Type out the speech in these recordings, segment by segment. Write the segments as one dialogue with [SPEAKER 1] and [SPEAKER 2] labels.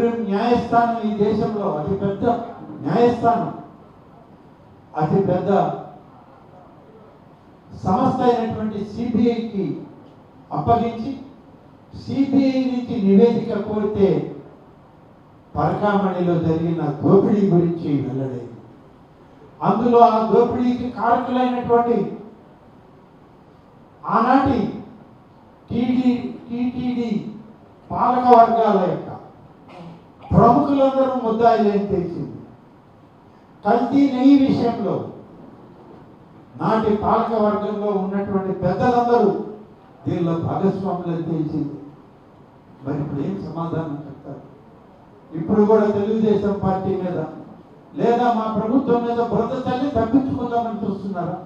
[SPEAKER 1] Supreme న్యాయస్థానం ఈ దేశంలో అతిపెద్ద న్యాయస్థానం, అతిపెద్ద సంస్థ అయినటువంటి సిబిఐకి అప్పగించి సిబిఐ నుంచి నివేదిక కోరితే పరకామణిలో జరిగిన దోపిడీ గురించి వెల్లడైంది. అందులో ఆ దోపిడీకి కారకులైనటువంటి ఆనాటి టీటీడీ పాలక వర్గాల యొక్క ప్రముఖులందరూ ముద్దాయిలేని తెలిసింది. కల్తీ నెయ్యి విషయంలో నాటి పాలక వర్గంలో ఉన్నటువంటి పెద్దలందరూ దీనిలో భాగస్వాములని తెలిసింది. మరి ఇప్పుడు ఏం సమాధానం చెప్తారు? ఇప్పుడు కూడా తెలుగుదేశం పార్టీ మీద లేదా మా ప్రభుత్వం మీద బురద తల్లి తప్పించుకుందామని చూస్తున్నారా?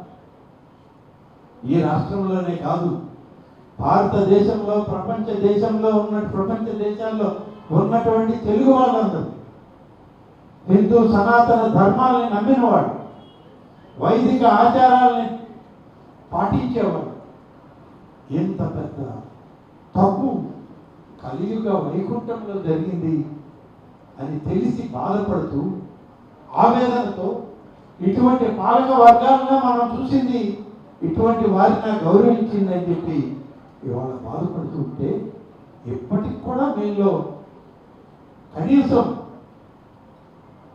[SPEAKER 1] ఈ రాష్ట్రంలోనే కాదు, భారతదేశంలో ప్రపంచ దేశాల్లో ఉన్నటువంటి తెలుగు వాళ్ళందరూ హిందూ సనాతన ధర్మాలని నమ్మినవాడు, వైదిక ఆచారాలని పాటించేవాడు ఎంత పెద్ద తప్పు కలియుగ వైకుంఠంలో జరిగింది అని తెలిసి బాధపడుతూ ఆవేదనతో ఇటువంటి పాలక వర్గాలను మనం చూసింది ఇటువంటి వారిని గౌరవించిందని చెప్పి ఇవాళ బాధపడుతుంటే ఎప్పటికి కూడా మీలో కనీసం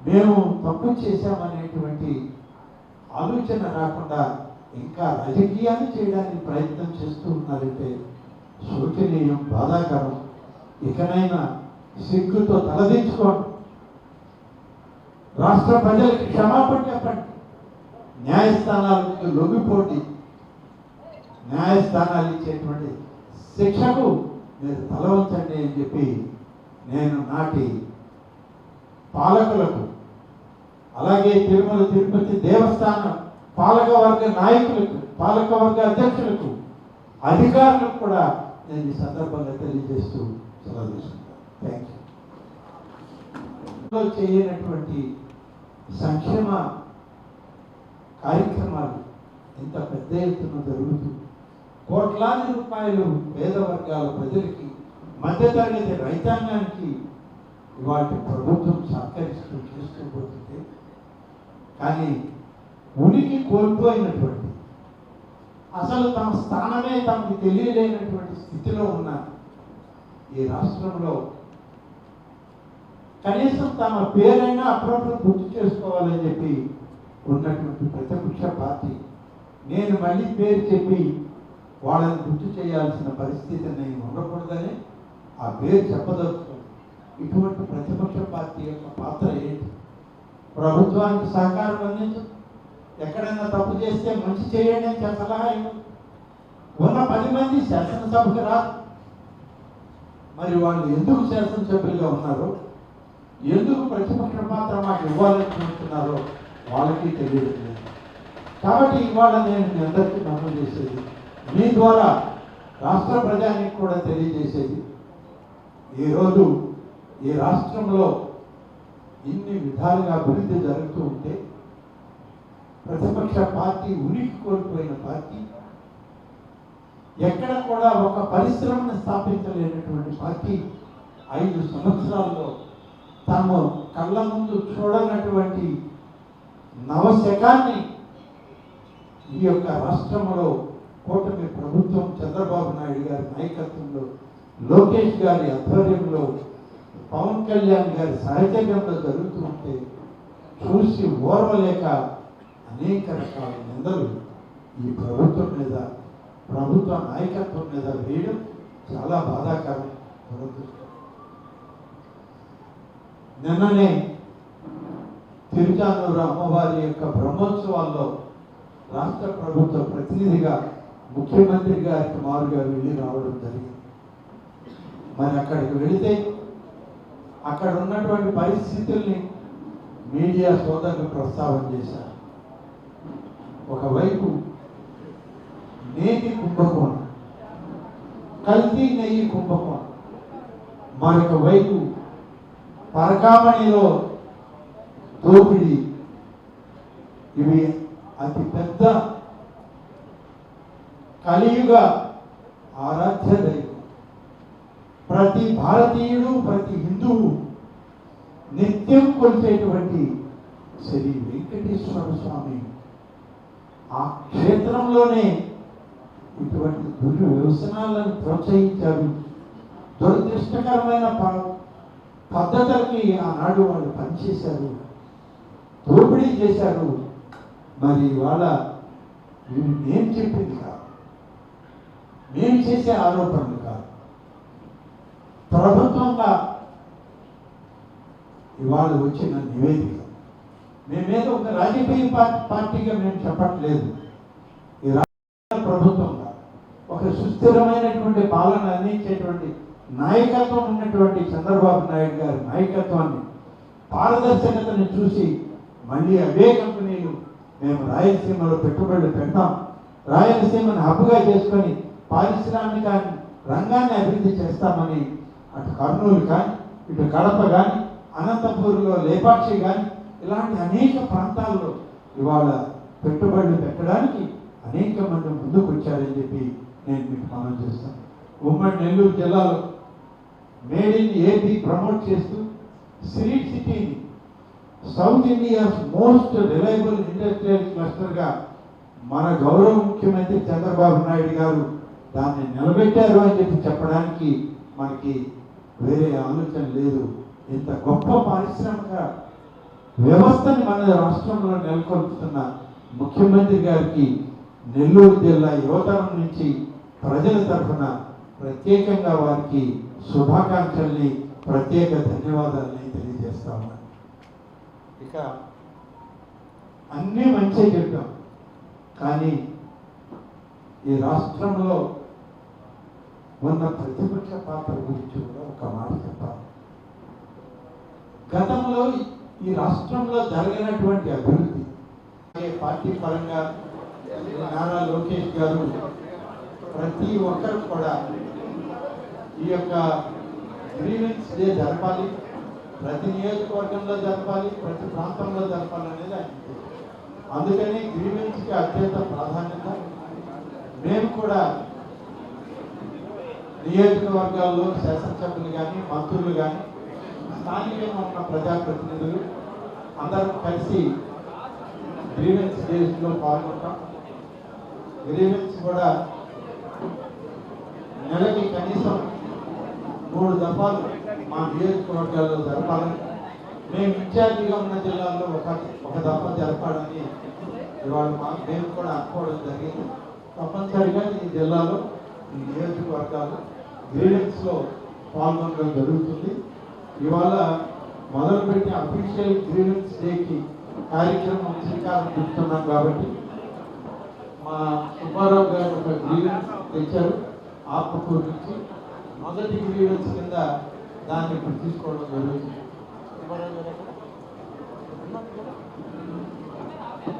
[SPEAKER 1] మేము తప్పు చేశామనేటువంటి ఆలోచన రాకుండా ఇంకా రాజకీయాలు చేయడానికి ప్రయత్నం చేస్తూ ఉన్నారంటే శోచనీయం, బాధాకరం. ఇకనైనా సిగ్గుతో తలదించుకోండి, రాష్ట్ర ప్రజలకి క్షమాపణ చెప్పండి, న్యాయస్థానాలకు లొంగిపోండి, న్యాయస్థానాలు ఇచ్చేటువంటి శిక్షకు మీరు తల వంచండి అని చెప్పి నేను నాటి పాలకులకు, అలాగే తిరుమల తిరుపతి దేవస్థానం పాలకవర్గ నాయకులకు, పాలకవర్గ అధ్యక్షులకు, అధికారులకు కూడా నేను ఈ సందర్భంగా తెలియజేస్తూ సెలవు తీసుకుంటాను. Thank you. చేయనటువంటి సంక్షేమ కార్యక్రమాలు ఇంత పెద్ద ఎత్తున జరుగుతూ కోట్లాది రూపాయలు పేద వర్గాల ప్రజలకి, మధ్యతరగతి రైతాంగానికి వాటి ప్రభుత్వం సహకరిస్తూ చేస్తూ పోతుంది. కానీ ఉనికి కోల్పోయినటువంటి, అసలు తమ స్థానమే తమకు తెలియలేనటువంటి స్థితిలో ఉన్న ఈ రాష్ట్రంలో కనీసం తమ పేరైనా అప్పుడప్పుడు గుర్తు చేసుకోవాలని చెప్పి ఉన్నటువంటి ప్రతిపక్ష పార్టీ, నేను మళ్ళీ పేరు చెప్పి వాళ్ళని గుర్తు చేయాల్సిన పరిస్థితి నేను ఉండకూడదని ఆ పేరు చెప్పదలుచుకోండి. ఇటువంటి ప్రతిపక్ష పార్టీ యొక్క పాత్ర ఏంటి? ప్రభుత్వానికి సహకారం అందించు, ఎక్కడైనా తప్పు చేస్తే మంచి చేయండి అని సలహా ఇవ్వదు. ఉన్న 10 మంది శాసనసభకు రాదు. మరి వాళ్ళు ఎందుకు శాసనసభ్యులుగా ఉన్నారో, ఎందుకు ప్రతిపక్ష పాత్ర మాకు ఇవ్వాలనుకుంటున్నారో వాళ్ళకి తెలియదు. కాబట్టి ఇవాళ నేను మీ అందరికీ మనం చేసేది, మీ ద్వారా రాష్ట్ర ప్రజానికి కూడా తెలియజేసేది, ఈరోజు ఈ రాష్ట్రంలో ఇన్ని విధాలుగా అభివృద్ధి జరుగుతూ ఉంటే ప్రతిపక్ష పార్టీ ఉనికి కోల్పోయిన పార్టీ, ఎక్కడ కూడా ఒక పరిశ్రమను స్థాపించలేనటువంటి పార్టీ 5 సంవత్సరాల్లో తాము కళ్ళ ముందు చూడనటువంటి నవశకాన్ని ఈ యొక్క రాష్ట్రంలో కూటమి ప్రభుత్వం చంద్రబాబు నాయుడు గారి నాయకత్వంలో, లోకేష్ గారి ఆధ్వర్యంలో, పవన్ కళ్యాణ్ గారి సహచర్యంలో జరుగుతూ ఉంటే చూసి ఓర్వలేక అనేక రకాల నిందలు ఈ ప్రభుత్వం మీద, ప్రభుత్వ నాయకత్వం మీద వేయడం చాలా బాధాకరం. నిన్ననే తిరుచానూరు అమ్మవారి యొక్క బ్రహ్మోత్సవాల్లో రాష్ట్ర ప్రభుత్వ ప్రతినిధిగా ముఖ్యమంత్రి గారికి మారుగా వెళ్ళి రావడం జరిగింది. మరి అక్కడికి వెళితే అక్కడ ఉన్నటువంటి పరిస్థితుల్ని మీడియా సోదరులు ప్రస్తావన చేశారు. ఒకవైపు నేతి కుంభకోణం, కల్తీ నెయ్యి కుంభకోణం, మరొక వైపు పరకామణిలో దోపిడీ. ఇవి అతి పెద్ద కలియుగ ఆరాధ్య దైవం. ప్రతి భారతీయుడు, ప్రతి హిందువు నిత్యం కొలిచేటువంటి శ్రీ వెంకటేశ్వర స్వామి ఆ క్షేత్రంలోనే ఇటువంటి వ్యవసనాలను ప్రోత్సహించారు. దురదృష్టకరమైన పద్ధతులకి ఆనాడు వాళ్ళు పనిచేశారు, దోపిడీ చేశారు. మరి వాళ్ళ మేము చెప్పింది కాదు, మేము చేసే ఆరోపణలు కాదు, ప్రభుత్వంగా ఇవాళ వచ్చిన నివేదిక. మేమేదో ఒక రాజకీయ పార్టీగా మేము చెప్పట్లేదు. ఈ రాష్ట్ర ప్రభుత్వంగా ఒక సుస్థిరమైనటువంటి పాలన అందించేటువంటి నాయకత్వం ఉన్నటువంటి చంద్రబాబు నాయుడు గారి నాయకత్వాన్ని, పారదర్శకతను చూసి మళ్ళీ అవే కంపెనీలు మేము రాయలసీమలో పెట్టుబడులు పెడతాం, రాయలసీమను హబ్బుగా చేసుకొని పారిశ్రామిక రంగాన్ని అభివృద్ధి చేస్తామని అటు కర్నూలు కానీ, ఇటు కడప కానీ, అనంతపూర్లో లేపాక్షి కానీ ఇలాంటి అనేక ప్రాంతాల్లో ఇవాళ పెట్టుబడులు పెట్టడానికి అనేక మంది ముందుకు వచ్చారని చెప్పి నేను మీకు మనం చేస్తాను. ఉమ్మడి నెల్లూరు జిల్లాలో మేడ్ ఇన్ ఏపీ ప్రమోట్ చేస్తూ స్ట్రీట్ సిటీని south India's most reliable industrial క్లస్టర్గా మన గౌరవ ముఖ్యమంత్రి చంద్రబాబు నాయుడు గారు దాన్ని నిలబెట్టారు అని చెప్పి చెప్పడానికి మనకి వేరే ఆలోచన లేదు. ఇంత గొప్ప పారిశ్రామిక వ్యవస్థని మన రాష్ట్రంలో నెలకొల్పుతున్న ముఖ్యమంత్రి గారికి నెల్లూరు జిల్లా యువతరం నుంచి ప్రజల తరఫున ప్రత్యేకంగా వారికి శుభాకాంక్షల్ని, ప్రత్యేక ధన్యవాదాలని తెలియజేస్తాము. ఇక అన్నీ మంచిగా చెప్తాం, కానీ ఈ రాష్ట్రంలో ఉన్న ప్రతిపక్ష పాత్ర గురించి కూడా ఒక మాట చెప్పాలి. గతంలో ఈ రాష్ట్రంలో జరిగినటువంటి అభివృద్ధి పార్టీ పరంగా నారా లోకేష్ గారు ప్రతి ఒక్కరు కూడా ఈ యొక్క గ్రీవెన్స్ డే జరపాలి, ప్రతి నియోజకవర్గంలో జరపాలి, ప్రతి ప్రాంతంలో జరపాలి అనేది ఆయన. అందుకని గ్రీవెన్స్కి అత్యంత ప్రాధాన్యత. మేము కూడా నియోజకవర్గాల్లో శాసనసభ్యులు కానీ, మంత్రులు కానీ, స్థానికంగా ఉన్న ప్రజాప్రతినిధులు అందరం కలిసి గ్రీవెన్స్ డేస్లో పాల్గొంటాం. గ్రీవెన్స్ కూడా నెలకి కనీసం 3 దఫాలు మా నియోజకవర్గాల్లో జరపాలని, మేము ఇన్ఛార్జిగా ఉన్న జిల్లాల్లో ఒక దఫా జరపాలని ఇవాళ మేము కూడా అనుకోవడం జరిగింది. తప్పనిసరిగా ఈ జిల్లాలో ఈ నియోజకవర్గాలు గ్రీవెన్స్లో పాల్గొనడం జరుగుతుంది. ఇవాళ మొదలుపెట్టి అఫీషియల్ గ్రీవెన్స్ డేకి కార్యక్రమం శ్రీకారం చుడుతున్నాం కాబట్టి మా సుబ్బారావు గారు ఒక గ్రీవెన్స్ తెచ్చారు ఆత్మకూరు నుంచి. మొదటి గ్రీవెన్స్ కింద దాన్ని ఇప్పుడు తీసుకోవడం జరుగుతుంది.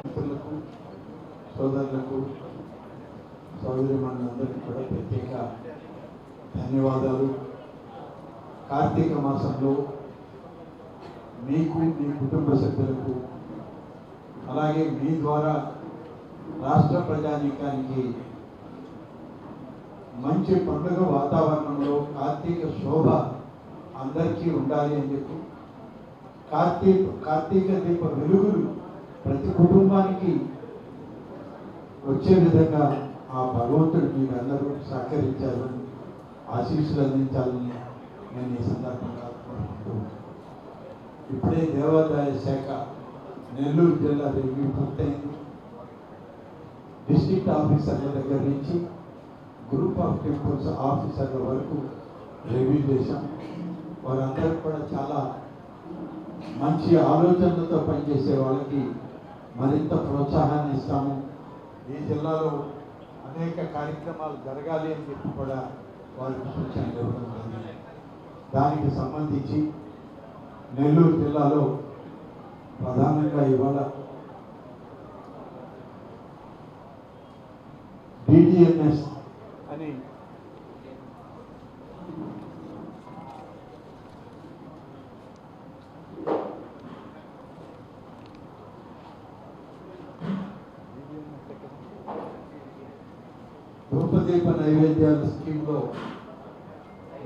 [SPEAKER 1] మిత్రులకు, సోదరులకు, సోదరిమణులందరికీ కూడా ప్రత్యేక ధన్యవాదాలు. కార్తీక మాసంలో మీకు, మీ కుటుంబ సభ్యులకు, అలాగే మీ ద్వారా రాష్ట్ర ప్రజానీకానికి మంచి పండుగ వాతావరణంలో కార్తీక శోభ అందరికీ ఉండాలి అని చెప్పి కార్తీక దీప వెలుగులు ప్రతి కుటుంబానికి వచ్చే విధంగా ఆ భగవంతుడు మీకు అందరూ సహకరించాలని, ఆశీస్సులు అందించాలని నేను ఈ సందర్భంగా కోరుకుంటున్నాను. ఇప్పుడే దేవాదాయ శాఖ నెల్లూరు జిల్లా రివ్యూ పూర్తయింది. డిస్ట్రిక్ట్ ఆఫీసర్ల దగ్గర నుంచి గ్రూప్ ఆఫ్ టెంపుల్స్ ఆఫీసర్ల వరకు రివ్యూ చేశాం. వారందరూ కూడా చాలా మంచి ఆలోచనలతో పనిచేసే వాళ్ళకి మరింత ప్రోత్సాహాన్ని ఇస్తాము. ఈ జిల్లాలో అనేక కార్యక్రమాలు జరగాలి అని చెప్పి కూడా వారికి సూచనలు ఇవ్వడం జరిగింది. దానికి సంబంధించి నెల్లూరు జిల్లాలో ప్రధానంగా ఇవాళ DDMS అని ధూపదీప నైవేద్యాల స్కీమ్లో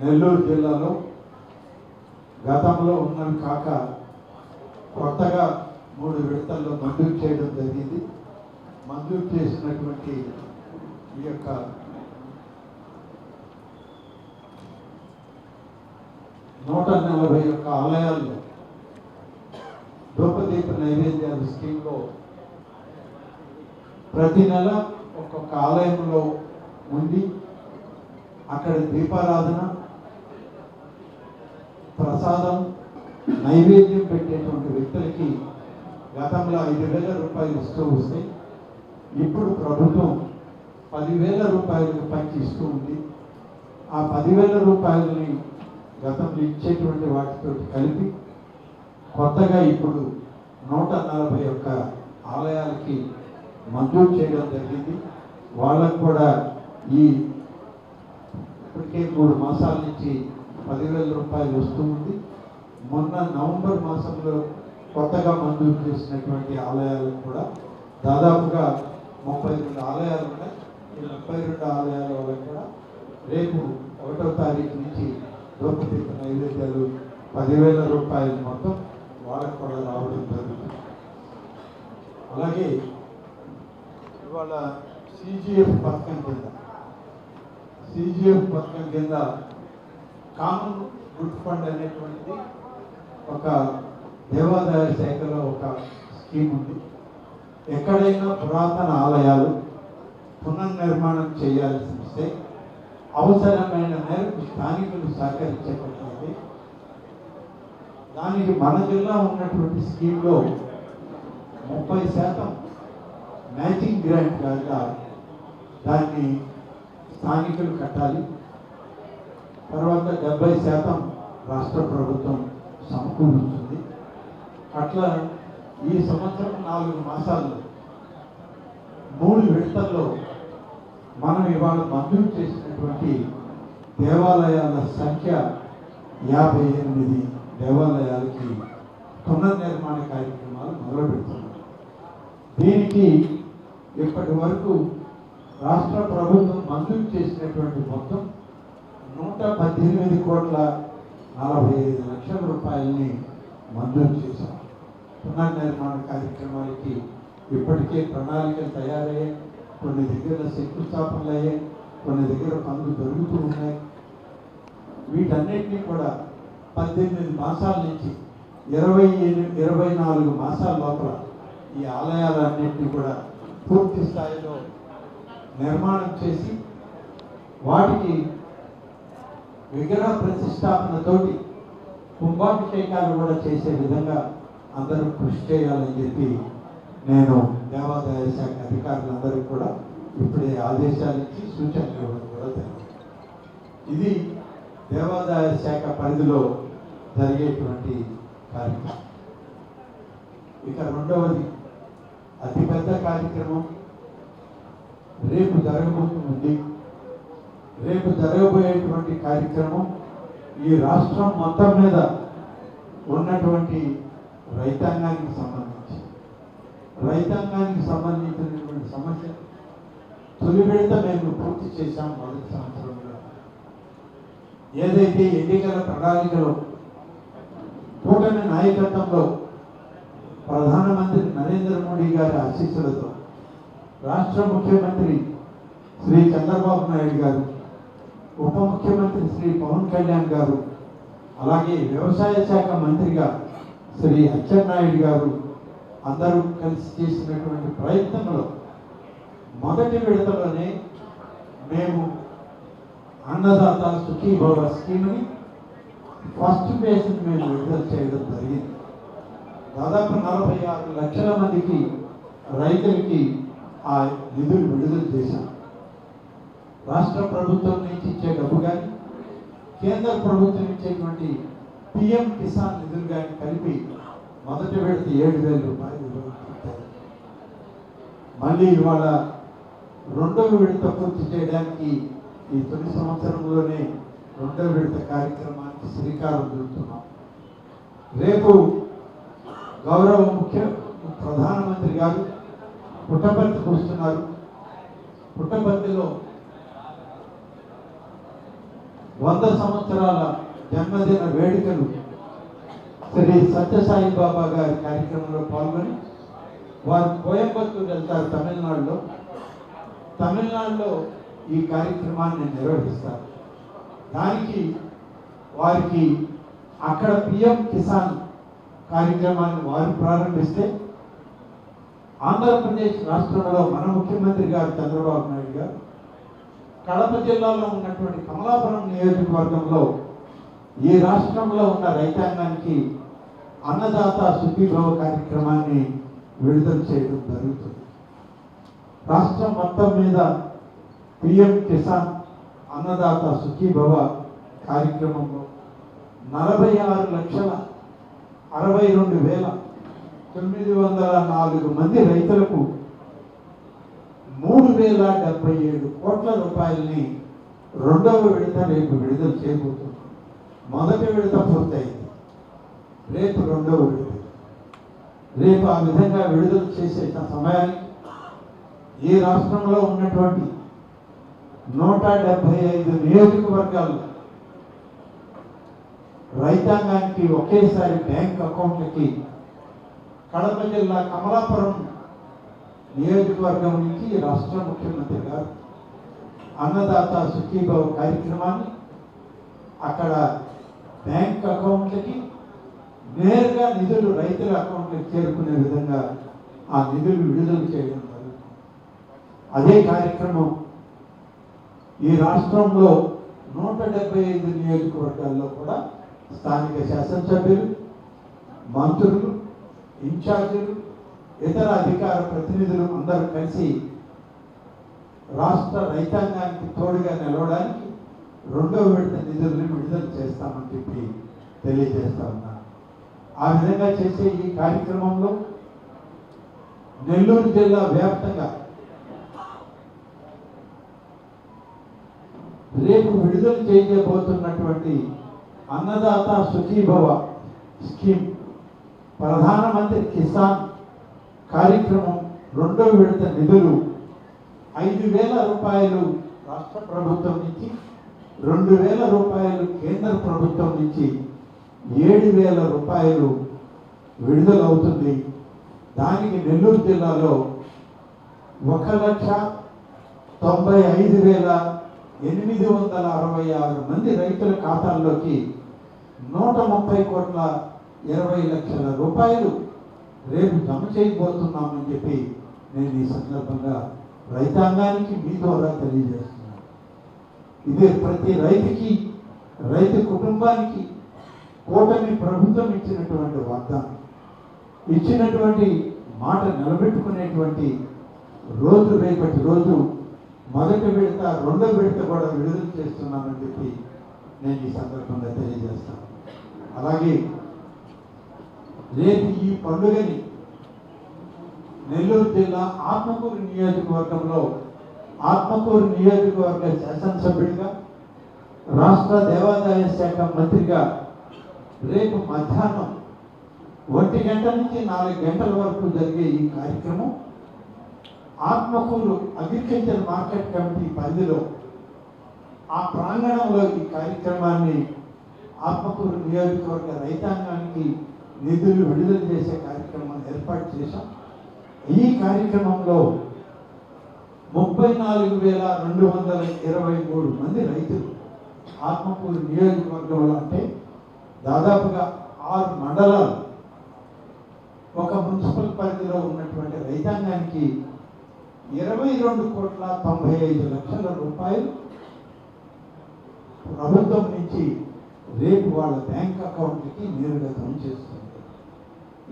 [SPEAKER 1] నెల్లూరు జిల్లాలో గతంలో ఉన్నవి కాక కొత్తగా 3 విడతల్లో మంజూరు చేయడం జరిగింది. మంజూరు చేసినటువంటి ఈ యొక్క 141 ఆలయాల్లో ధూపదీప నైవేద్యాల స్కీమ్లో ప్రతి నెల ఒక్కొక్క ఆలయంలో ఉండి అక్కడ దీపారాధన, ప్రసాదం, నైవేద్యం పెట్టేటువంటి వ్యక్తులకి గతంలో 5,000 రూపాయలు ఇస్తూ వస్తే ఇప్పుడు ప్రభుత్వం 10,000 రూపాయలకు పైకి ఇస్తూ ఉంది. ఆ 10,000 రూపాయలని గతంలో ఇచ్చేటువంటి వాటితో కలిపి కొత్తగా ఇప్పుడు 141 ఆలయాలకి మంజూరు చేయడం జరిగింది. వాళ్ళకు కూడా ఇప్పటికే 3 మాసాల నుంచి 10,000 రూపాయలు వస్తూ ఉంది. మొన్న నవంబర్ మాసంలో కొత్తగా మంజూరు చేసినటువంటి ఆలయాలకు కూడా దాదాపుగా 32 ఆలయాలు ఉన్నాయి. ఈ 32 ఆలయాల వాళ్ళకు కూడా రేపు 1వ తారీఖు నుంచి ధూపదీప నైవేద్యాలు 10,000 రూపాయలు మొత్తం వాళ్ళకు కూడా రావడం జరుగుతుంది. అలాగే ఇవాళ సిజిఎఫ్ పథకం కింద కామన్ గుడ్ ఫండ్ అనేటువంటిది ఒక దేవాదాయ శాఖలో ఒక స్కీమ్ ఉంది. ఎక్కడైనా పురాతన ఆలయాలు పునర్నిర్మాణం చేయాల్సి వస్తే అవసరమైన మేరకు స్థానికులు సహకరించేటట్లయితే దానికి మన జిల్లా ఉన్నటువంటి స్కీమ్లో 30% మ్యాచింగ్ గ్రాంట్ కాక దాన్ని స్థానికులు కట్టాలి. తర్వాత 70% రాష్ట్ర ప్రభుత్వం సమకూరుస్తుంది. అట్లా ఈ సంవత్సరం 4 మాసాల్లో 3 విడతల్లో మనం ఇవాళ మంజూరు చేసినటువంటి దేవాలయాల సంఖ్య 58 దేవాలయాలకి పునర్నిర్మాణ కార్యక్రమాలు మొదలుపెడుతున్నాం. దీనికి ఇప్పటి వరకు రాష్ట్ర ప్రభుత్వం మంజూరు చేసినటువంటి మొత్తం 118,45,00,000 రూపాయలని మంజూరు చేశాం. పునర్నిర్మాణ కార్యక్రమాలకి ఇప్పటికే ప్రణాళికలు తయారయ్యాయి. కొన్ని దగ్గర శంకుస్థాపనలు అయ్యాయి, కొన్ని దగ్గర పనులు జరుగుతూ ఉన్నాయి. వీటన్నిటినీ కూడా 18 మాసాల నుంచి 24 మాసాల లోపల ఈ ఆలయాలన్నింటినీ కూడా పూర్తి స్థాయిలో నిర్మాణం చేసి వాటికి విగ్రహ ప్రతిష్టాపనతోటి కుంభాభిషేకాలు కూడా చేసే విధంగా అందరూ కృషి చేయాలని చెప్పి నేను దేవాదాయ శాఖ అధికారులందరికీ కూడా ఇప్పుడే ఆదేశాలు ఇచ్చి సూచనలు ఇవ్వడం కూడా జరిగింది. ఇది దేవాదాయ శాఖ పరిధిలో జరిగేటువంటి కార్యక్రమం. ఇక రెండవది అతిపెద్ద కార్యక్రమం రేపు జరగబోతుంది. రేపు జరగబోయేటువంటి కార్యక్రమం ఈ రాష్ట్రం మొత్తం మీద ఉన్నటువంటి రైతాంగానికి సంబంధించినటువంటి సమస్య తొలి విడత మేము పూర్తి చేశాం. మొదటి సంవత్సరంలో ఏదైతే ఎన్నికల ప్రణాళికలో కూటమి నాయకత్వంలో ప్రధానమంత్రి నరేంద్ర మోడీ గారి ఆశీస్సులతో రాష్ట్ర ముఖ్యమంత్రి శ్రీ చంద్రబాబు నాయుడు గారు, ఉప ముఖ్యమంత్రి శ్రీ పవన్ కళ్యాణ్ గారు, అలాగే వ్యవసాయ శాఖ మంత్రిగా శ్రీ అచ్చెన్నాయుడు గారు అందరూ కలిసి చేసినటువంటి ప్రయత్నంలో మొదటి విడతలోనే మేము అన్నదాత సుఖీభవ స్కీమ్ని ఫస్ట్ ఫేజ్ని మేము విడుదల చేయడం జరిగింది. దాదాపు 46 లక్షల మందికి రైతులకి ఆ నిధులు విడుదల చేశాం. రాష్ట్ర ప్రభుత్వం నుంచి ఇచ్చే డబ్బు కానీ కేంద్ర ప్రభుత్వం ఇచ్చేటువంటి పిఎం కిసాన్ నిధులు కానీ కలిపి మొదటి విడత 7,000 రూపాయలు ఇవ్వబడతాయి. మళ్ళీ ఇవాళ రెండవ విడత పూర్తి చేయడానికి ఈ తొలి సంవత్సరంలోనే రెండవ విడత కార్యక్రమానికి శ్రీకారం చుడుతున్నాం. రేపు గౌరవ ప్రధానమంత్రి గారు పుట్టపర్తికి వస్తున్నారు. పుట్టపర్తిలో 100 సంవత్సరాల జన్మదిన వేడుకలు శ్రీ సత్యసాయి బాబా గారి కార్యక్రమంలో పాల్గొని వారు కోయంబత్తూరు వెళ్తారు తమిళనాడులో ఈ కార్యక్రమాన్ని నిర్వహిస్తారు. దానికి వారికి అక్కడ పిఎం కిసాన్ కార్యక్రమాన్ని వారు ప్రారంభిస్తే ఆంధ్రప్రదేశ్ రాష్ట్రంలో మన ముఖ్యమంత్రి గారు చంద్రబాబు నాయుడు గారు కడప జిల్లాలో ఉన్నటువంటి కమలాపురం నియోజకవర్గంలో ఈ రాష్ట్రంలో ఉన్న రైతాంగానికి అన్నదాత సుఖీభవ కార్యక్రమాన్ని విడుదల చేయడం జరుగుతుంది. రాష్ట్రం మొత్తం మీద పిఎం కిసాన్ అన్నదాత సుఖీభవ కార్యక్రమంలో 46,62,904 మంది రైతులకు 3,077 కోట్ల రూపాయలని రెండవ విడత రేపు విడుదల చేయబోతుంది. మొదటి విడత పూర్తయింది, రేపు రెండవ విడత. రేపు ఆ విధంగా విడుదల చేసే సమయానికి ఈ రాష్ట్రంలో ఉన్నటువంటి 175 నియోజకవర్గాలు రైతాంగానికి ఒకేసారి బ్యాంక్ అకౌంట్లకి కడప జిల్లా కమలాపురం నియోజకవర్గం నుంచి రాష్ట్ర ముఖ్యమంత్రి గారు అన్నదాత సుఖీభవ కార్యక్రమాన్ని అక్కడ బ్యాంక్ అకౌంట్లకి నేరుగా నిధులు రైతుల అకౌంట్లకు చేరుకునే విధంగా ఆ నిధులు విడుదల చేయడం జరుగుతుంది. అదే కార్యక్రమం ఈ రాష్ట్రంలో 175 నియోజకవర్గాల్లో కూడా స్థానిక శాసనసభ్యులు, మంత్రులు, ఇన్ఛార్జీలు, ఇతర అధికార ప్రతినిధులు అందరూ కలిసి రాష్ట్ర రైతాంగానికి తోడుగా నిలవడానికి రెండవ విడత నిధులను విడుదల చేస్తామని చెప్పి తెలియజేస్తా ఉన్నాను. ఆ విధంగా చేసే ఈ కార్యక్రమంలో నెల్లూరు జిల్లా వ్యాప్తంగా రేపు విడుదల చేయబోతున్నటువంటి అన్నదాత సుఖీభవ స్కీమ్ ప్రధానమంత్రి కిసాన్ కార్యక్రమం రెండవ విడత నిధులు 5,000 రూపాయలు రాష్ట్ర ప్రభుత్వం నుంచి, 2,000 రూపాయలు కేంద్ర ప్రభుత్వం నుంచి 7,000 రూపాయలు విడుదలవుతుంది. దానికి నెల్లూరు జిల్లాలో 1,95,866 మంది రైతుల ఖాతాల్లోకి 130,20,00,000 రూపాయలు రేపు జమ చేయబోతున్నామని చెప్పి నేను ఈ సందర్భంగా రైతాంగానికి మీ ద్వారా తెలియజేస్తున్నాను. ఇది ప్రతి రైతుకి, రైతు కుటుంబానికి కూటమి ప్రభుత్వం ఇచ్చినటువంటి వాగ్దానం, ఇచ్చినటువంటి మాట నిలబెట్టుకునేటువంటి రోజు రేపటి రోజు. మొదటి విడత, రెండో విడత కూడా విడుదల చేస్తున్నామని చెప్పి నేను ఈ సందర్భంగా తెలియజేస్తాను. అలాగే రేపు ఈ పండుగని నెల్లూరు జిల్లా ఆత్మకూరు నియోజకవర్గంలో ఆత్మకూరు నియోజకవర్గ శాసనసభ్యుడిగా, రాష్ట్ర దేవాదాయ శాఖ మంత్రిగా రేపు మధ్యాహ్నం 1 గంట నుంచి 4 గంటల వరకు జరిగే ఈ కార్యక్రమం ఆత్మకూరు అగ్రికల్చర్ మార్కెట్ కమిటీ పరిధిలో ఆ ప్రాంగణంలో ఈ కార్యక్రమాన్ని ఆత్మకూరు నియోజకవర్గ రైతాంగానికి నిధులు విడుదల చేసే కార్యక్రమాన్ని ఏర్పాటు చేశాం. ఈ కార్యక్రమంలో 34,223 మంది రైతులు ఆత్మకూరు నియోజకవర్గంలో, అంటే దాదాపుగా 6 మండలాలు, ఒక మున్సిపల్ పరిధిలో ఉన్నటువంటి రైతాంగానికి 22,95,00,000 రూపాయలు ప్రభుత్వం నుంచి రేపు వాళ్ళ బ్యాంక్ అకౌంట్కి నేరుగా జమ చేస్తుంది.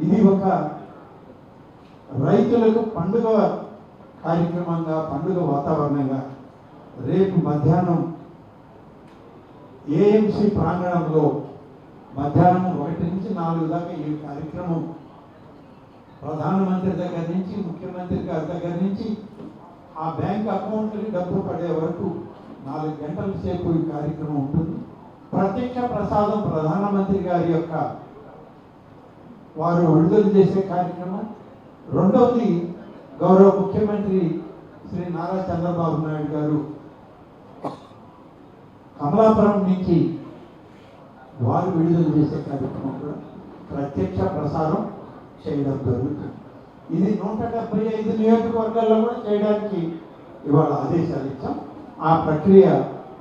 [SPEAKER 1] ఇది ఒక రైతులకు పండుగ కార్యక్రమంగా, పండుగ వాతావరణంగా రేపు మధ్యాహ్నం ఏఎంసీ ప్రాంగణంలో మధ్యాహ్నం 1 నుంచి 4 దాకా ఈ కార్యక్రమం ప్రధానమంత్రి దగ్గర నుంచి, ముఖ్యమంత్రి గారి దగ్గర నుంచి ఆ బ్యాంక్ అకౌంట్కి డబ్బు పడే వరకు 4 గంటల సేపు ఈ కార్యక్రమం ఉంటుంది. ప్రత్యక్ష ప్రసాదం ప్రధానమంత్రి గారి యొక్క వారు విడుదల చేసే కార్యక్రమం. రెండవది గౌరవ ముఖ్యమంత్రి శ్రీ నారా చంద్రబాబు నాయుడు గారు కమలాపురం నుంచి వారు విడుదల చేసే కార్యక్రమం కూడా ప్రత్యక్ష ప్రసారం చేయడం జరుగుతుంది. ఇది 175 నియోజకవర్గాల్లో కూడా చేయడానికి ఇవాళ ఆదేశాలు ఇచ్చాం. ఆ ప్రక్రియ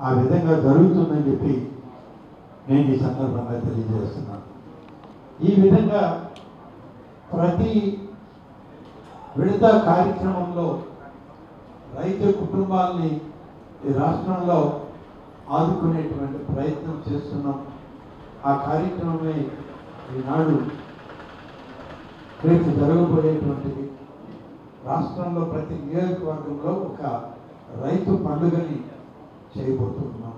[SPEAKER 1] ఆ విధంగా జరుగుతుందని చెప్పి నేను ఈ సందర్భంగా తెలియజేస్తున్నాను. ఈ విధంగా ప్రతి విడత కార్యక్రమంలో రైతు కుటుంబాలని ఈ రాష్ట్రంలో ఆదుకునేటువంటి ప్రయత్నం చేస్తున్నాం. ఆ కార్యక్రమమే ఈనాడు రేపు జరగబోయేటువంటిది. రాష్ట్రంలో ప్రతి నియోజకవర్గంలో ఒక రైతు పండుగని చేయబోతున్నాం.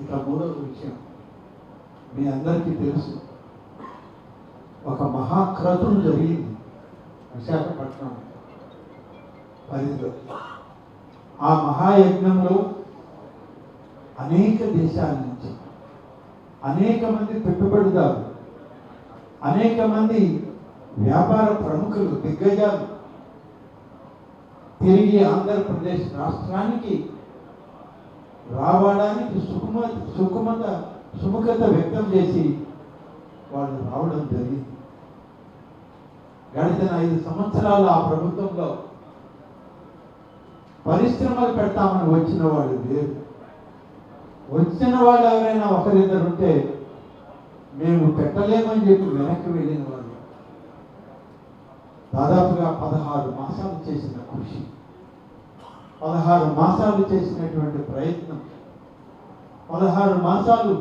[SPEAKER 1] ఇక మూడవ విషయం, మీ అందరికీ తెలుసు, ఒక మహాక్రతువు జరిగింది విశాఖపట్నం పరిధిలో. ఆ మహాయజ్ఞంలో అనేక దేశాల నుంచి అనేక మంది పెట్టుబడిదారులు, అనేక మంది వ్యాపార ప్రముఖులు, దిగ్గజాలు తిరిగి ఆంధ్రప్రదేశ్ రాష్ట్రానికి రావడానికి సుముఖత వ్యక్తం చేసి వాళ్ళు రావడం జరిగింది. గడిచిన 5 సంవత్సరాలు ఆ ప్రభుత్వంలో పరిశ్రమలు పెడతామని వచ్చిన వాళ్ళు లేరు. వచ్చిన వాళ్ళు ఎవరైనా ఒకరిద్దరు ఉంటే మేము పెట్టలేమని చెప్పి వెనక్కి వెళ్ళిన వాళ్ళు దాదాపుగా 16 మాసాలు చేసిన కృషి, 16 మాసాలు చేసినటువంటి ప్రయత్నం, 16 మాసాలు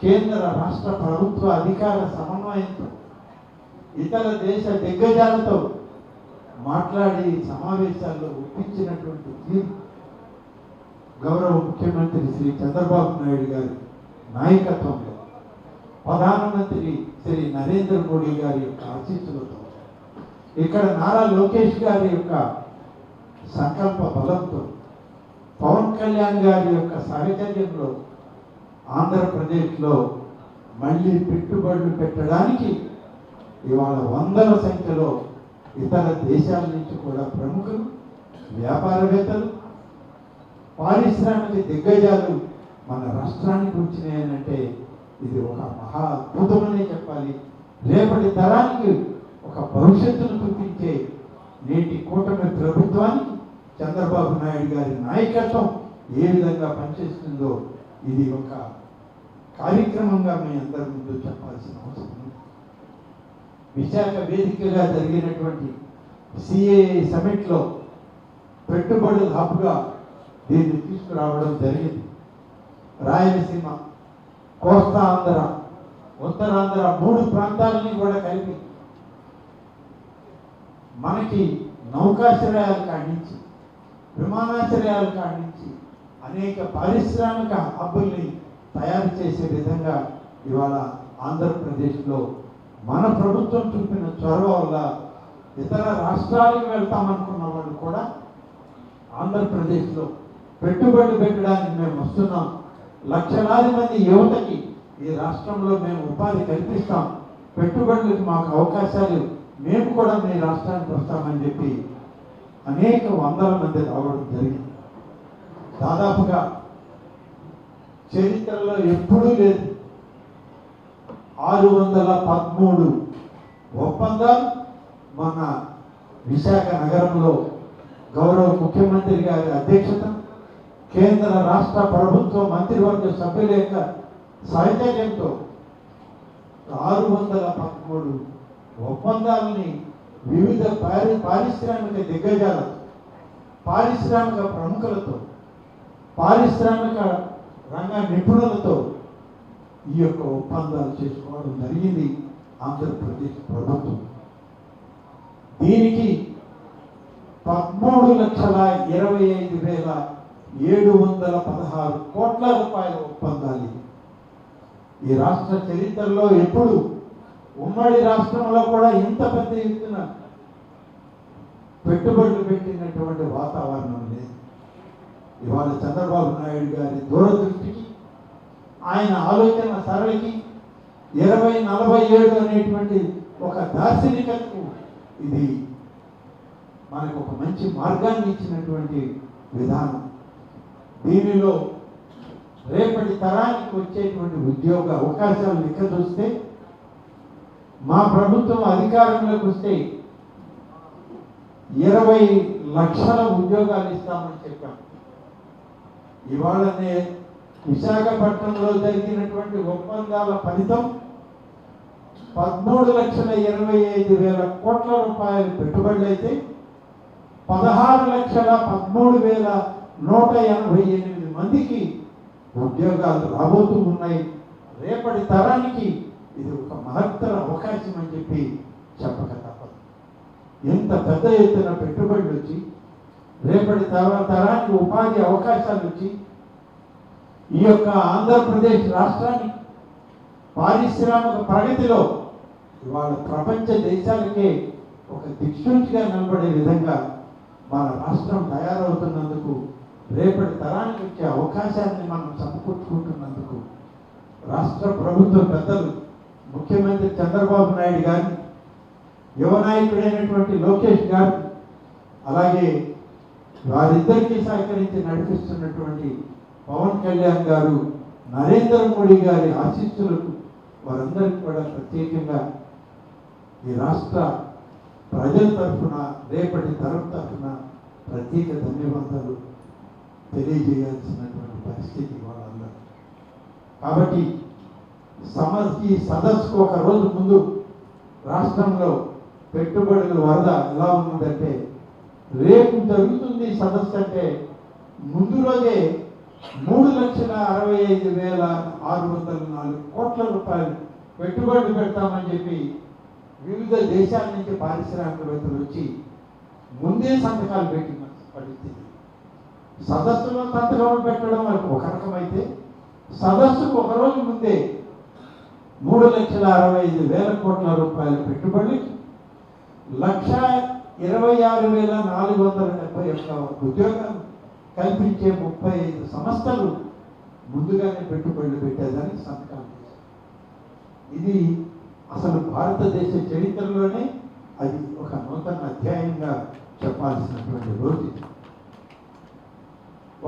[SPEAKER 1] కేంద్ర రాష్ట్ర ప్రభుత్వ అధికార సమన్వయంతో ఇతర దేశ దిగ్గజాలతో మాట్లాడి సమావేశాల్లో ఒప్పించినటువంటి తీరు గౌరవ ముఖ్యమంత్రి శ్రీ చంద్రబాబు నాయుడు గారి నాయకత్వంలో, ప్రధానమంత్రి శ్రీ నరేంద్ర మోడీ గారి యొక్క ఆశీస్సులతో, ఇక్కడ నారా లోకేష్ గారి యొక్క సంకల్ప బలంతో, పవన్ కళ్యాణ్ గారి యొక్క సాహచర్యంలో ఆంధ్రప్రదేశ్లో మళ్ళీ పెట్టుబడులు పెట్టడానికి ఇవాళ వందల సంఖ్యలో ఇతర దేశాల నుంచి కూడా ప్రముఖులు, వ్యాపారవేత్తలు, పారిశ్రామిక దిగ్గజాలు మన రాష్ట్రానికి వచ్చినాయనంటే ఇది ఒక మహా అద్భుతమనే చెప్పాలి. రేపటి తరానికి ఒక భవిష్యత్తును చూపించే నేటి కూటమి ప్రభుత్వానికి చంద్రబాబు నాయుడు గారి నాయకత్వం ఏ విధంగా పనిచేస్తుందో ఇది ఒక కార్యక్రమంగా మీ అందరి ముందు చెప్పాల్సిన అవసరం ఉంది. విశాఖ వేదికగా జరిగినటువంటి సిఏఏ సమిట్లో పెట్టుబడుల హబ్గా దీన్ని తీసుకురావడం జరిగింది. రాయలసీమ, కోస్తా ఆంధ్ర, ఉత్తరాంధ్ర 3 ప్రాంతాలని కూడా కలిపి మనకి నౌకాశ్రయాలు కాడించి, విమానాశ్రయాలు కాడించి అనేక పారిశ్రామిక హబ్బుల్ని తయారు చేసే విధంగా ఇవాళ ఆంధ్రప్రదేశ్లో మన ప్రభుత్వం చూపిన చొరవ వల్ల ఇతర రాష్ట్రాలకు వెళ్తామనుకున్న వాళ్ళు కూడా ఆంధ్రప్రదేశ్లో పెట్టుబడులు పెట్టడానికి మేము వస్తున్నాం. లక్షలాది మంది యువతకి ఈ రాష్ట్రంలో మేము ఉపాధి కల్పిస్తాం, పెట్టుబడులకు మాకు అవకాశాలు, మేము కూడా మీ రాష్ట్రానికి వస్తామని చెప్పి అనేక వందల మంది రావడం జరిగింది. దాదాపుగా చరిత్రలో ఎప్పుడూ లేదు 613 ఒప్పందాలు మన విశాఖ నగరంలో గౌరవ ముఖ్యమంత్రి గారి అధ్యక్షత, కేంద్ర రాష్ట్ర ప్రభుత్వ మంత్రివర్గ సభ్యుల యొక్క సాహచర్యంతో 613 ఒప్పందాలని వివిధ పారిశ్రామిక దిగ్గజాలతో, పారిశ్రామిక ప్రముఖులతో, పారిశ్రామిక రంగ నిపుణులతో ఈ యొక్క ఒప్పందాలు చేసుకోవడం జరిగింది ఆంధ్రప్రదేశ్ ప్రభుత్వం. దీనికి 13,25,716 కోట్ల రూపాయల ఒప్పందాలు. ఈ రాష్ట్ర చరిత్రలో ఎప్పుడు ఉమ్మడి రాష్ట్రంలో కూడా ఇంత పెద్ద ఎత్తున పెట్టుబడులు పెట్టినటువంటి వాతావరణం లేదు. ఇవాళ చంద్రబాబు నాయుడు గారి దూరదృష్టికి, ఆయన ఆలోచన సరళికి 2047 అనేటువంటి ఒక దార్శనికతకు ఇది మనకు ఒక మంచి మార్గాన్ని ఇచ్చినటువంటి విధానం. దీనిలో రేపటి తరానికి వచ్చేటువంటి ఉద్యోగ అవకాశాలు లెక్క చూస్తే మా ప్రభుత్వం అధికారంలోకి వస్తే 20 లక్షల ఉద్యోగాలు ఇస్తామని చెప్పాం. ఇవాళనే విశాఖపట్నంలో జరిగినటువంటి ఒప్పందాల ఫలితం 13,25,000 కోట్ల రూపాయలు పెట్టుబడులు అయితే 16,13,188 మందికి ఉద్యోగాలు రాబోతూ ఉన్నాయి. రేపటి తరానికి ఇది ఒక మహత్తర అవకాశం అని చెప్పి చెప్పక తప్పదు. ఎంత పెద్ద ఎత్తున పెట్టుబడులు వచ్చి రేపటి తరానికి ఉపాధి అవకాశాలు వచ్చి ఈ యొక్క ఆంధ్రప్రదేశ్ రాష్ట్రాన్ని పారిశ్రామిక ప్రగతిలో ఇవాళ ప్రపంచ దేశాలకే ఒక దిక్సూచిగా నిలబడే విధంగా మన రాష్ట్రం తయారవుతున్నందుకు, రేపటి తరానికి వచ్చే అవకాశాన్ని మనం సమకూర్చుకుంటున్నందుకు రాష్ట్ర ప్రభుత్వ పెద్దలు ముఖ్యమంత్రి చంద్రబాబు నాయుడు గారిని, యువ నాయకుడైనటువంటి లోకేష్ గారు, అలాగే వారిద్దరికీ సహకరించి నడిపిస్తున్నటువంటి పవన్ కళ్యాణ్ గారు, నరేంద్ర మోడీ గారి ఆశీస్సులకు వారందరికీ కూడా ప్రత్యేకంగా ఈ రాష్ట్ర ప్రజల తరఫున, రేపటి తరం తరఫున ప్రత్యేక ధన్యవాదాలు తెలియజేయాల్సినటువంటి పరిస్థితి వాళ్ళందరూ. కాబట్టి ఈ సదస్సుకు ఒక రోజు ముందు రాష్ట్రంలో పెట్టుబడుల వరద ఎలా ఉందంటే, రేపు జరుగుతుంది సదస్సు అంటే ముందు రోజే 3,65,604 కోట్ల రూపాయలు పెట్టుబడులు పెడతామని చెప్పి వివిధ దేశాల నుంచి పారిశ్రామికవేత్తలు వచ్చి ముందే సంతకాలు పెట్టిన పరిస్థితి. సదస్సులో సంతకాలు పెట్టడం ఒక రకమైతే, సదస్సుకు ఒకరోజు ముందే 3,65,000 కోట్ల రూపాయల పెట్టుబడి, 1,26,471 ఉద్యోగాలు కల్పించే 35 సంస్థలు ముందుగానే పెట్టుబడులు పెట్టేదానికి సంతకాలు చేశారు. ఇది అసలు భారతదేశ చరిత్రలోనే అది ఒక నూతన అధ్యాయంగా చెప్పాల్సినటువంటి రోజు.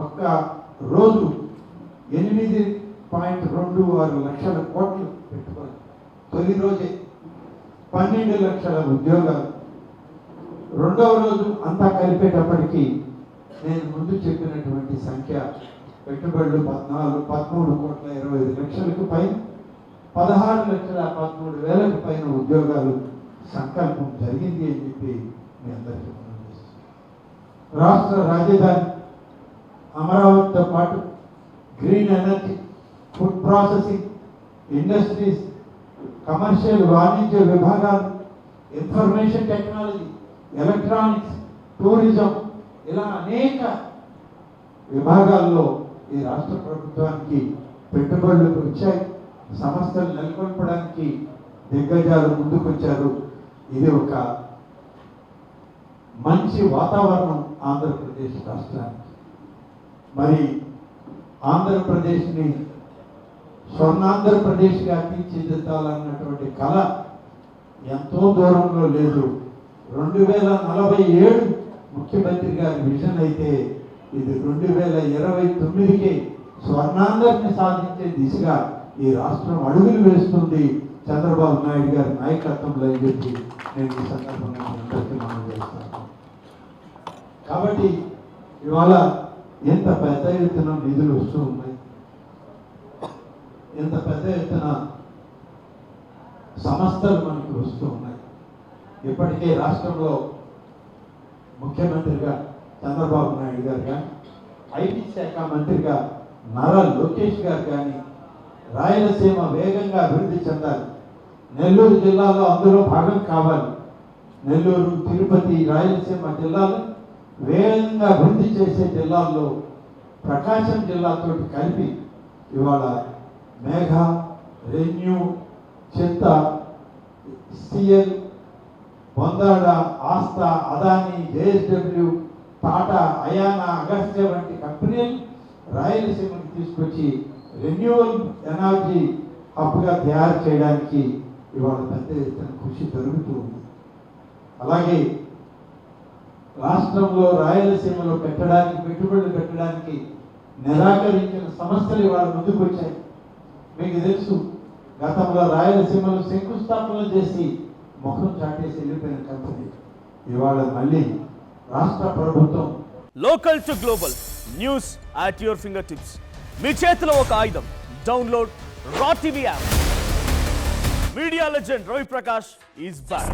[SPEAKER 1] ఒక్క రోజు 8.26 లక్షల కోట్లు పెట్టుబడి, తొలి రోజే 12 లక్షల ఉద్యోగాలు, రెండవ రోజు అంతా కలిపేటప్పటికీ నేను ముందు చెప్పినటువంటి సంఖ్య పెట్టుబడులు 13,25,00,000 పైన, 16,13,000 పైన ఉద్యోగాలు సంకల్పం జరిగింది అని చెప్పి మీ అందరికీ మనం చేస్తున్నాం. రాష్ట్ర రాజధాని అమరావతితో పాటు green energy, food processing industries, commercial వాణిజ్య విభాగాలు, ఇన్ఫర్మేషన్ టెక్నాలజీ, ఎలక్ట్రానిక్స్, టూరిజం, ఇలా అనేక విభాగాల్లో ఈ రాష్ట్ర ప్రభుత్వానికి పెట్టుబడులు వచ్చాయి. సంస్థలు నెలకొల్పడానికి దిగ్గజాలు ముందుకొచ్చారు. ఇది ఒక మంచి వాతావరణం ఆంధ్రప్రదేశ్ రాష్ట్రానికి. మరి ఆంధ్రప్రదేశ్ని స్వర్ణాంధ్రప్రదేశ్గా తీర్చిదిద్దాలన్నటువంటి కళ ఎంతో దూరంలో లేదు. 2047 ముఖ్యమంత్రి గారి విజన్ అయితే, ఇది 2029కి స్వర్ణాంధ్రని సాధించే దిశగా ఈ రాష్ట్రం అడుగులు వేస్తుంది చంద్రబాబు నాయుడు గారి నాయకత్వంలో అని చెప్పి నేను ఈ సందర్భంగా అందరికీ మనం చేస్తాను. కాబట్టి ఇవాళ ఎంత పెద్ద ఎత్తున నిధులు వస్తూ ఉన్నాయి, ఎంత పెద్ద ఎత్తున సంస్థలు మనకు వస్తూ ఉన్నాయి. ఇప్పటికే రాష్ట్రంలో ముఖ్యమంత్రిగా చంద్రబాబు నాయుడు గారు కానీ, ఐటీ శాఖ మంత్రిగా నారా లోకేష్ గారు కానీ, రాయలసీమ వేగంగా అభివృద్ధి చెందాలి, నెల్లూరు జిల్లాలో అందులో భాగం కావాలి, నెల్లూరు, తిరుపతి, రాయలసీమ జిల్లాలు వేగంగా అభివృద్ధి చేసే జిల్లాల్లో ప్రకాశం జిల్లాతో కలిపి ఇవాళ మేఘ, రెన్యూ, చింత, సిఎల్, బొందాడ, ఆస్థా, అదానీ, జేఎస్డబ్ల్యూ, టాటా, అయానా, అగస్త్య వంటి కంపెనీలు రాయలసీమకి తీసుకొచ్చి రెన్యూవల్ ఎనర్జీ హబ్గా తయారు చేయడానికి ఇవాళ పెద్ద ఎత్తున కృషి జరుగుతూ ఉంది. అలాగే రాష్ట్రంలో రాయలసీమలో పెట్టుబడులు పెట్టడానికి నిరాకరించిన సంస్థలు ఇవాళ ముందుకు వచ్చాయి. మీకు తెలుసు, గతంలో రాయలసీమలో శంకుస్థాపనలు చేసి ముఖం చాటేసి వెళ్ళిపోయిన కంపెనీ ఇవాళ మళ్ళీ రాష్ట్ర ప్రభుత్వం
[SPEAKER 2] local to global news at your finger tips. మీ చేతిలో ఒక ఆయుధం. Download raw TV app. Media legend Ravi Prakash is back.